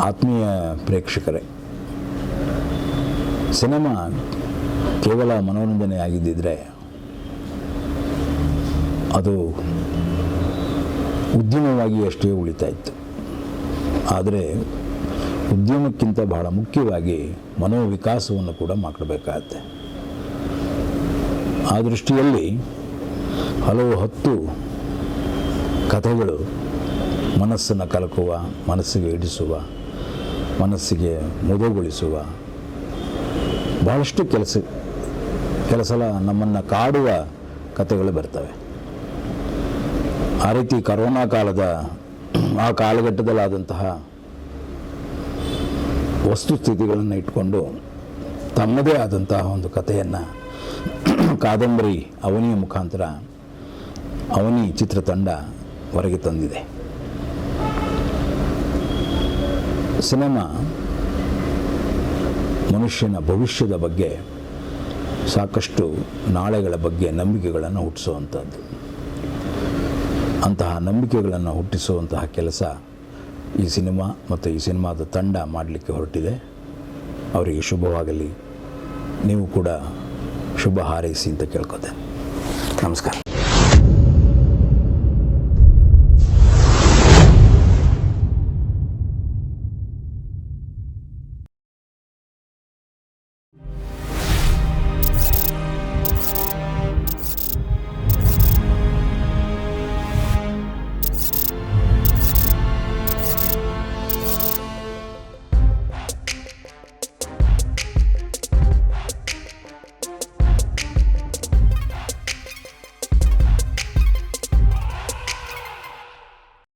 ಆತ್ಮೀಯ ಪ್ರೇಕ್ಷಕರೇ, ಸಿನಿಮಾ ಕೇವಲ ಮನೋರಂಜನೆ ಆಗಿದ್ದಿದ್ರೆ ಅದು ಉದ್ಯಮವಾಗಿ ಅಷ್ಟೇ ಉಳಿತಾ ಇತ್ತು. ಆದರೆ ಉದ್ಯಮಕ್ಕಿಂತ ಬಹಳ ಮುಖ್ಯವಾಗಿ ಮನೋವಿಕಾಸವನ್ನು ಕೂಡ ಮಾಡಬೇಕಾಗತ್ತೆ. ಆ ದೃಷ್ಟಿಯಲ್ಲಿ ಹಲವು 10 ಕಥೆಗಳು ಮನಸ್ಸನ್ನು ಕಲಕುವ, ಮನಸ್ಸಿಗೆ ಇಡಿಸುವ, ಮನಸ್ಸಿಗೆ ಮುದಗೊಳಿಸುವ ಬಹಳಷ್ಟು ಕೆಲಸಲ ನಮ್ಮನ್ನು ಕಾಡುವ ಕಥೆಗಳು ಬರ್ತವೆ. ಆ ರೀತಿ ಕರೋನಾ ಕಾಲದ ಆ ಕಾಲಘಟ್ಟದಲ್ಲಾದಂತಹ ವಸ್ತುಸ್ಥಿತಿಗಳನ್ನು ಇಟ್ಕೊಂಡು ತಮ್ಮದೇ ಆದಂತಹ ಒಂದು ಕಥೆಯನ್ನು ಕಾದಂಬರಿ ಅವನಿಯ ಮುಖಾಂತರ ಅವನಿ ಚಿತ್ರತಂಡ ಹೊರಗೆ ತಂದಿದೆ. ಸಿನಿಮಾ ಮನುಷ್ಯನ ಭವಿಷ್ಯದ ಬಗ್ಗೆ ಸಾಕಷ್ಟು ನಾಳೆಗಳ ಬಗ್ಗೆ ನಂಬಿಕೆಗಳನ್ನು ಹುಟ್ಟಿಸುವಂಥದ್ದು. ಅಂತಹ ನಂಬಿಕೆಗಳನ್ನು ಹುಟ್ಟಿಸುವಂತಹ ಕೆಲಸ ಈ ಸಿನಿಮಾ ಮತ್ತು ಈ ಸಿನಿಮಾದ ತಂಡ ಮಾಡಲಿಕ್ಕೆ ಹೊರಟಿದೆ. ಅವರಿಗೆ ಶುಭವಾಗಲಿ. ನೀವು ಕೂಡ ಶುಭ ಹಾರೈಸಿ ಅಂತ ಕೇಳ್ಕೊತೆ. ನಮಸ್ಕಾರ.